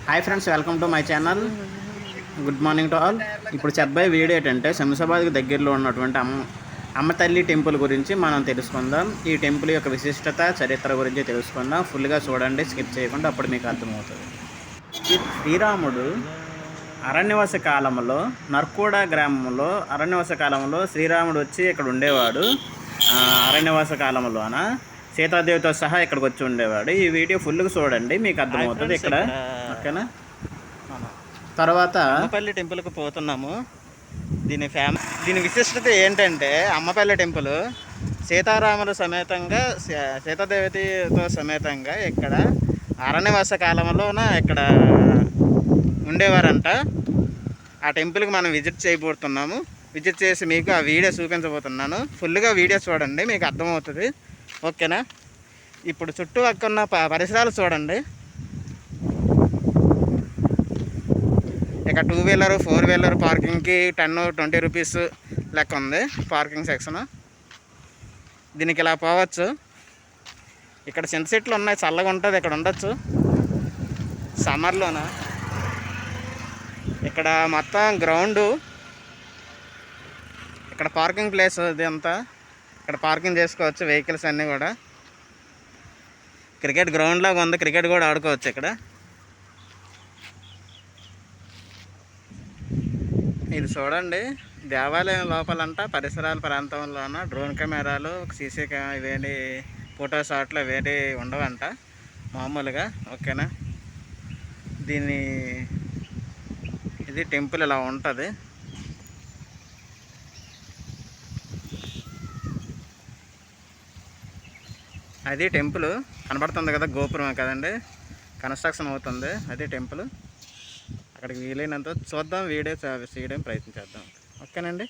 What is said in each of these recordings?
Hi friends, welcome to my channel. Good morning to all. ఇప్పుడు చెప్పబోయే video ఏంటంటే శంషాబాద్కి దగ్గరలో ఉన్నటువంటి అమ్మ తల్లి టెంపుల్ గురించి మనం తెలుసుకుందాం. ఈ టెంపుల్ యొక్క విశిష్టత, చరిత్ర గురించి తెలుసుకుందాం. ఫుల్గా చూడండి, స్కిప్ చేయకుండా, అప్పుడు మీకు అర్థమవుతుంది. శ్రీరాముడు అరణ్యవాస కాలంలో నర్కోడా గ్రామంలో అరణ్యవాస కాలంలో శ్రీరాముడు వచ్చి ఇక్కడ ఉండేవాడు. అరణ్యవాస కాలంలోన సీతాదేవితో సహా ఇక్కడికి వచ్చి ఉండేవాడు. ఈ వీడియో ఫుల్గా చూడండి, మీకు అర్థమవుతుంది. ఇక్కడ ఓకేనా. తర్వాత అమ్మపల్లి టెంపుల్కి పోతున్నాము. దీని విశిష్టత ఏంటంటే, అమ్మపల్లి టెంపుల్ సీతారాముల సమేతంగా సీతాదేవితో సమేతంగా ఇక్కడ అరణ్యవాస కాలంలోన ఇక్కడ ఉండేవారంట. ఆ టెంపుల్కి మనం విజిట్ చేయబోతున్నాము. విజిట్ చేసి మీకు ఆ వీడియో చూపించబోతున్నాను. ఫుల్గా వీడియో చూడండి, మీకు అర్థమవుతుంది. ఓకేనా. ఇప్పుడు చుట్టూ అక్కడున్న పరిసరాలు చూడండి. ఇక 2 వీలర్ 4 వీలర్ పార్కింగ్కి 10-20 రూపీస్ లెక్క ఉంది పార్కింగ్ సెక్షన్. దీనికి ఇలా పోవచ్చు. ఇక్కడ చింత చెట్లు ఉన్నాయి, చల్లగా ఉంటుంది, ఇక్కడ ఉండొచ్చు సమ్మర్లోన. ఇక్కడ మొత్తం గ్రౌండు, ఇక్కడ పార్కింగ్ ప్లేస్ ఇది అంతా. ఇక్కడ పార్కింగ్ చేసుకోవచ్చు వెహికల్స్ అన్నీ కూడా. క్రికెట్ గ్రౌండ్ లాగా ఉంది, క్రికెట్ కూడా ఆడుకోవచ్చు ఇక్కడ. ఇది చూడండి, దేవాలయం లోపలంట పరిసరాల ప్రాంతంలోన డ్రోన్ కెమెరాలు, సీసీ ఇవేంటి ఫోటో షాట్లు ఇవేంటి ఉండవంట మామూలుగా. ఓకేనా. ఇది టెంపుల్ ఇలా ఉంటుంది. అది టెంపుల్ కనబడుతుంది కదా, గోపురం కదండి, కన్స్ట్రక్షన్ అవుతుంది. అది టెంపుల్. అక్కడికి వీలైనంత చూద్దాం, వీడియో చేయడం ప్రయత్నం చేద్దాం. ఓకేనండి,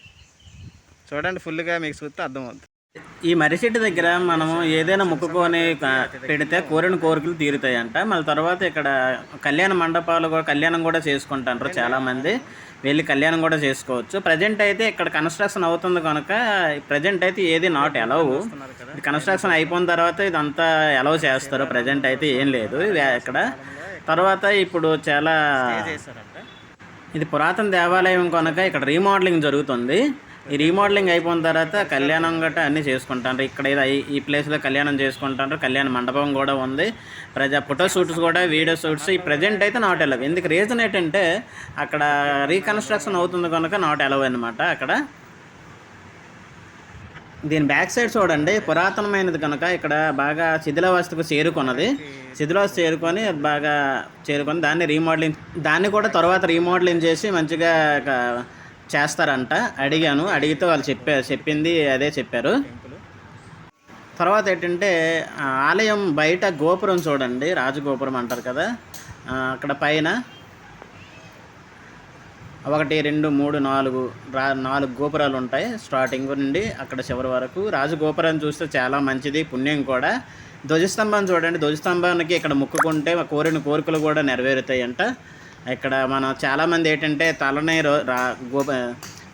చూడండి ఫుల్గా, మీకు చూస్తే అర్థమవుతుంది. ఈ మర్రిచెట్టు దగ్గర మనము ఏదైనా మొక్కుకొని పెడితే కోరిన కోరికలు తీరుతాయంట. మళ్ళీ తర్వాత ఇక్కడ కళ్యాణ మండపాలు కూడా, కళ్యాణం కూడా చేసుకుంటారు చాలామంది. వెళ్ళి కళ్యాణం కూడా చేసుకోవచ్చు. ప్రజెంట్ అయితే ఇక్కడ కన్స్ట్రక్షన్ అవుతుంది కనుక ప్రజెంట్ అయితే ఏది నాట్ అలౌ. కన్స్ట్రక్షన్ అయిపోయిన తర్వాత ఇదంతా అలౌ చేస్తారు. ప్రజెంట్ అయితే ఏం లేదు ఇక్కడ. తర్వాత ఇప్పుడు చాలా ఇది పురాతన దేవాలయం కనుక ఇక్కడ రీమోడలింగ్ జరుగుతుంది. ఈ రీమోడలింగ్ అయిపోయిన తర్వాత కళ్యాణం గట్రా అన్నీ చేసుకుంటారు. ఇక్కడ ఈ ప్లేస్లో కళ్యాణం చేసుకుంటారు. కళ్యాణ మండపం కూడా ఉంది. ఫోటో షూట్స్ కూడా, వీడియో షూట్స్ ఈ ప్రజెంట్ అయితే నాట్ అలవ్. ఎందుకు రీజన్ ఏంటంటే అక్కడ రీకన్స్ట్రక్షన్ అవుతుంది కనుక నాట్ అలవ్ అనమాట అక్కడ. దీని బ్యాక్ సైడ్ చూడండి, పురాతనమైనది కనుక ఇక్కడ బాగా శిథిలావస్థకు చేరుకొని బాగా చేరుకొని దాన్ని కూడా తర్వాత రీమోడలింగ్ చేసి మంచిగా చేస్తారంట. అడిగితే వాళ్ళు చెప్పింది అదే చెప్పారు. తర్వాత ఏంటంటే ఆలయం బయట గోపురం చూడండి, రాజగోపురం అంటారు కదా. అక్కడ పైన 1 2 3 4 గోపురాలు ఉంటాయి. స్టార్టింగ్ నుండి అక్కడ చివరి వరకు రాజగోపురం చూస్తే చాలా మంచిది, పుణ్యం కూడా. ధ్వజస్తంభం చూడండి, ధ్వజస్తంభానికి ఇక్కడ మొక్కుకుంటే కోరిన కోరికలు కూడా నెరవేరుతాయంట. ఇక్కడ మనం చాలామంది ఏంటంటే తలనే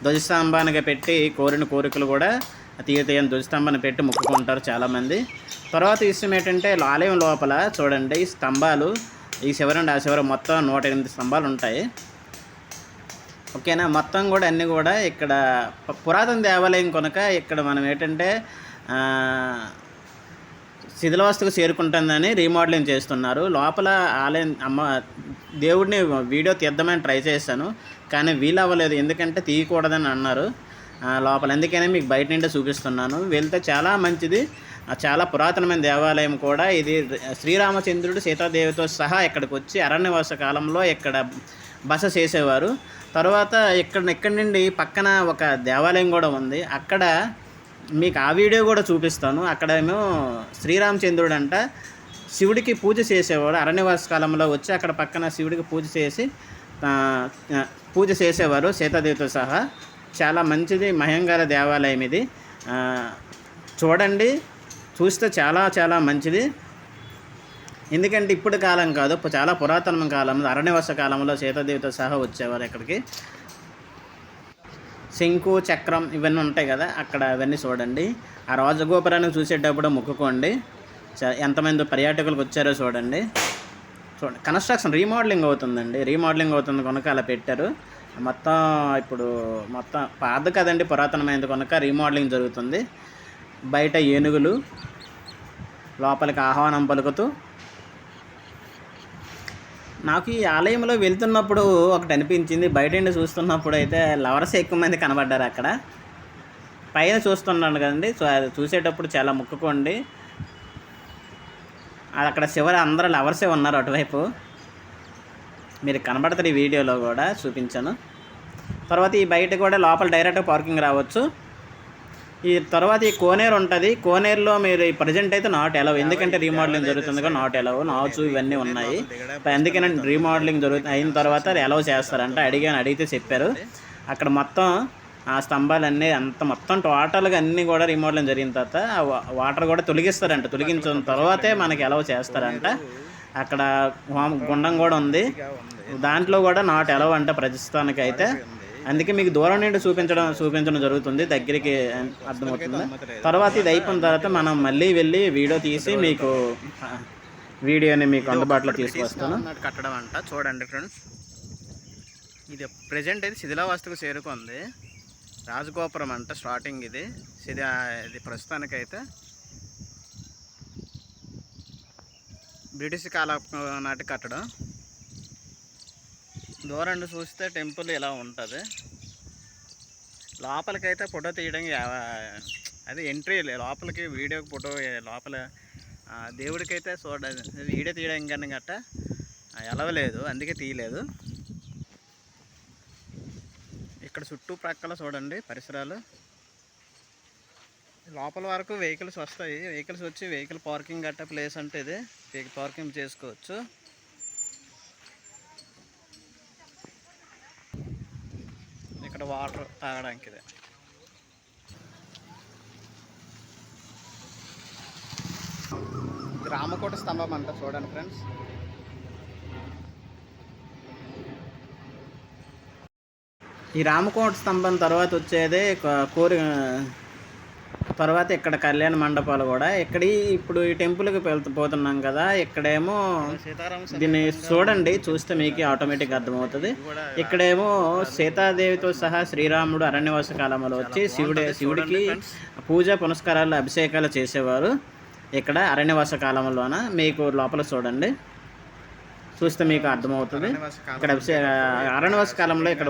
ధ్వజస్తంభానికి పెట్టి కోరిన కోరికలు కూడా తీరుతాయని ధ్వజస్తంభాన్ని పెట్టి మొక్కుకుంటారు చాలామంది. తర్వాత విషయం ఏంటంటే ఆలయం లోపల చూడండి, ఈ స్తంభాలు ఈ చివరండి ఆ చివర మొత్తం 108 స్తంభాలు ఉంటాయి. ఓకేనా. మొత్తం కూడా అన్నీ కూడా ఇక్కడ పురాతన దేవాలయం కనుక ఇక్కడ మనం ఏంటంటే శిథిలావస్థకు చేరుకుంటుందని రీమోడలింగ్ చేస్తున్నారు. లోపల ఆలయం దేవుడిని వీడియో తీద్దామని ట్రై చేశాను, కానీ వీలు అవ్వలేదు. ఎందుకంటే తీయకూడదని అన్నారు లోపల. అందుకనే మీకు బయట నుండి చూపిస్తున్నాను. వెళ్తే చాలా మంచిది, చాలా పురాతనమైన దేవాలయం కూడా ఇది. శ్రీరామచంద్రుడు సీతాదేవితో సహా ఇక్కడికి వచ్చి అరణ్యవాస కాలంలో ఇక్కడ బస చేసేవారు. తర్వాత ఇక్కడి నుండి పక్కన ఒక దేవాలయం కూడా ఉంది. అక్కడ మీకు ఆ వీడియో కూడా చూపిస్తాను. అక్కడేమో శ్రీరామచంద్రుడు అంట శివుడికి పూజ చేసేవాడు. అరణ్యవాస కాలంలో వచ్చి అక్కడ పక్కన శివుడికి పూజ చేసేవారు సీతాదేవితో సహా. చాలా మంచిది, మహంగాల దేవాలయం ఇది. చూడండి, చూస్తే చాలా చాలా మంచిది. ఎందుకంటే ఇప్పుడు కాలం కాదు, చాలా పురాతన కాలంలో అరణ్యవాస కాలంలో సీతాదేవితో సహా వచ్చేవారు ఇక్కడికి. శంకు, చక్రం ఇవన్నీ ఉంటాయి కదా, అక్కడ అవన్నీ చూడండి. ఆ రాజగోపురాన్ని చూసేటప్పుడు మొక్కుకోండి. ఎంతమంది పర్యాటకులకు వచ్చారో చూడండి. చూడండి, కన్స్ట్రక్షన్ రీమోడలింగ్ అవుతుందండి. రీమోడలింగ్ అవుతుంది కనుక అలా పెట్టారు. మొత్తం ఇప్పుడు మొత్తం పాత కదండి, పురాతనమైనది కనుక రీమోడలింగ్ జరుగుతుంది. బయట ఏనుగులు లోపలికి ఆహ్వానం పలుకుతూ. నాకు ఈ ఆలయంలో వెళ్తున్నప్పుడు ఒకటి అనిపించింది. బయట నుండి చూస్తున్నప్పుడు అయితే లవర్స్ ఎక్కువ మంది కనబడ్డారు అక్కడ. పైన చూస్తున్నాను కదండి, సో అది చూసేటప్పుడు చాలా ముక్కుకోండి. అక్కడ చివరి అందరూ లవర్సే ఉన్నారు అటువైపు. మీరు కనబడతారు ఈ వీడియోలో కూడా చూపించాను. తర్వాత ఈ బయట కూడా లోపల డైరెక్ట్ పార్కింగ్ రావచ్చు. ఈ తర్వాత ఈ కోనేరు ఉంటుంది. కోనేరులో మీరు ప్రజెంట్ అయితే నాట్ ఎలవ్, ఎందుకంటే రీమోడలింగ్ జరుగుతుంది కదా, నాట్ ఎలవ్. నాచు ఇవన్నీ ఉన్నాయి. అందుకనే రీమోడలింగ్ అయిన తర్వాత ఎలవ్ చేస్తారంట. అడిగితే చెప్పారు. అక్కడ మొత్తం ఆ స్తంభాలన్నీ అంత మొత్తం టోటల్గా అన్నీ కూడా రీమోడలింగ్ జరిగిన తర్వాత వాటర్ కూడా తొలగిస్తారంట. తొలగించిన తర్వాతే మనకి ఎలవ్ చేస్తారంట. అక్కడ గుండం కూడా ఉంది, దాంట్లో కూడా నాట్ ఎలవ్ అంట ప్రస్తుతానికి అయితే. అందుకే మీకు దూరం నుండి చూపించడం జరుగుతుంది, దగ్గరికి అర్థమవుతుంది. తర్వాత ఇది అయిపోయిన తర్వాత మనం మళ్ళీ వెళ్ళి వీడియో తీసి మీకు వీడియోని మీకు అందుబాటులో తీసుకొస్తాను. కట్టడం అంట చూడండి ఫ్రెండ్స్, ఇది ప్రజెంట్ అయితే శిథిలావస్థకు చేరుకుంది. రాజగోపురం అంట స్టార్టింగ్ ఇది ప్రస్తుతానికైతే బ్రిటిష్ కాలం నాటి కట్టడం. దూరం చూస్తే టెంపుల్ ఇలా ఉంటుంది. లోపలికైతే ఫోటో తీయడం అది ఎంట్రీ లోపలికి వీడియోకి ఫోటో లోపల దేవుడికైతే వీడియో తీయడం కానీ గట్ట ఎలవలేదు, అందుకే తీయలేదు. ఇక్కడ చుట్టుప్రక్కల చూడండి పరిసరాలు. లోపల వరకు వెహికల్స్ వస్తాయి. వెహికల్స్ వచ్చి వెహికల్ పార్కింగ్ గట్ట ప్లేస్ అంటే ఇది పార్కింగ్ చేసుకోవచ్చు. ఇక్కడ వాటర్ తాగడానికి ఇది. రామకోట స్తంభం అంట చూడండి ఫ్రెండ్స్. ఈ రామకోట స్తంభం తర్వాత వచ్చేదే తర్వాత ఇక్కడ కళ్యాణ మండపాలు కూడా. ఇప్పుడు ఈ టెంపుల్కి పోతున్నాం కదా, ఇక్కడేమో దీన్ని చూడండి, చూస్తే మీకు ఆటోమేటిక్గా అర్థమవుతుంది. ఇక్కడేమో సీతాదేవితో సహా శ్రీరాముడు అరణ్యవాస కాలంలో వచ్చి శివుడికి పూజ పునస్కారాలు అభిషేకాలు చేసేవారు. ఇక్కడ అరణ్యవాస కాలంలోన మీకు లోపల చూడండి, చూస్తే మీకు అర్థమవుతుంది. ఇక్కడ అరణ్యవాస కాలంలో ఇక్కడ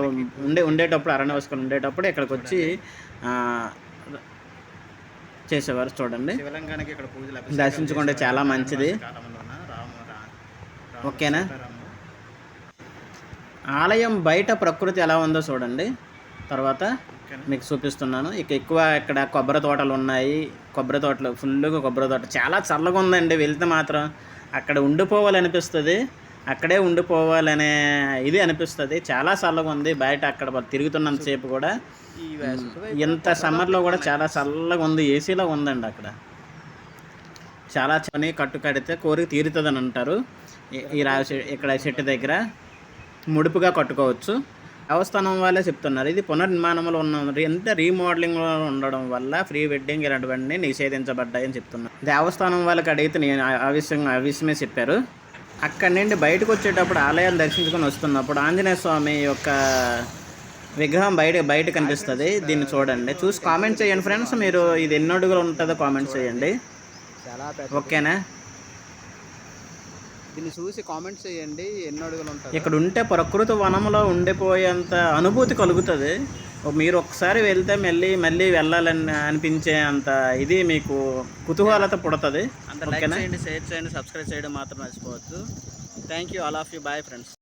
ఉండేటప్పుడు ఇక్కడికి వచ్చి చేసేవారు. చూడండి, దర్శించుకుంటే చాలా మంచిది. ఓకేనా. ఆలయం బయట ప్రకృతి ఎలా ఉందో చూడండి, తర్వాత మీకు చూపిస్తున్నాను. ఇక్కడ కొబ్బరి తోటలు ఉన్నాయి. కొబ్బరి తోటలు ఫుల్గా కొబ్బరి తోట చాలా చల్లగా ఉందండి. వెళ్తే మాత్రం అక్కడ ఉండిపోవాలనిపిస్తుంది, అక్కడే ఉండిపోవాలనే ఇది అనిపిస్తుంది. చాలా చల్లగా ఉంది బయట. అక్కడ తిరుగుతున్నంతసేపు కూడా ఎంత సమ్మర్లో కూడా చాలా చల్లగా ఉంది, ఏసీలో ఉందండి. అక్కడ చాలా చని కట్టు కడితే కోరిక తీరుతుందని అంటారు. ఇక్కడ చెట్టు దగ్గర ముడుపుగా కట్టుకోవచ్చు. దేవస్థానం వాళ్ళే చెప్తున్నారు ఇది పునర్నిర్మాణంలో ఉన్న రీమోడలింగ్లో ఉండడం వల్ల ప్రీ వెడ్డింగ్ ఇలాంటివన్నీ నిషేధించబడ్డాయని చెప్తున్నారు. దేవస్థానం వాళ్ళకి అడిగితే నేను ఆ విషయమే చెప్పారు. అక్కడి నుండి బయటకు వచ్చేటప్పుడు ఆలయాన్ని దర్శించుకొని వస్తున్నప్పుడు ఆంజనేయ స్వామి యొక్క విగ్రహం బయట కనిపిస్తుంది. దీన్ని చూడండి, చూసి కామెంట్ చేయండి ఫ్రెండ్స్. మీరు ఇది ఎన్ని అడుగులు ఉంటుందో కామెంట్ చేయండి. ఓకేనా. దీన్ని చూసి కామెంట్ చేయండి ఎన్ని అడుగులు ఉంటుంది. ఇక్కడ ఉంటే ప్రకృతి వనంలో ఉండిపోయేంత అనుభూతి కలుగుతుంది. మీరు ఒకసారి వెళ్తే మళ్ళీ వెళ్ళాలని అనిపించే అంత ఇది మీకు కుతూహలత పుడుతుంది. లైక్ చేయండి, షేర్ చేయండి, సబ్స్క్రైబ్ చేయడం మాత్రం మర్చిపోవద్దు. Thank you all of you. Bye friends.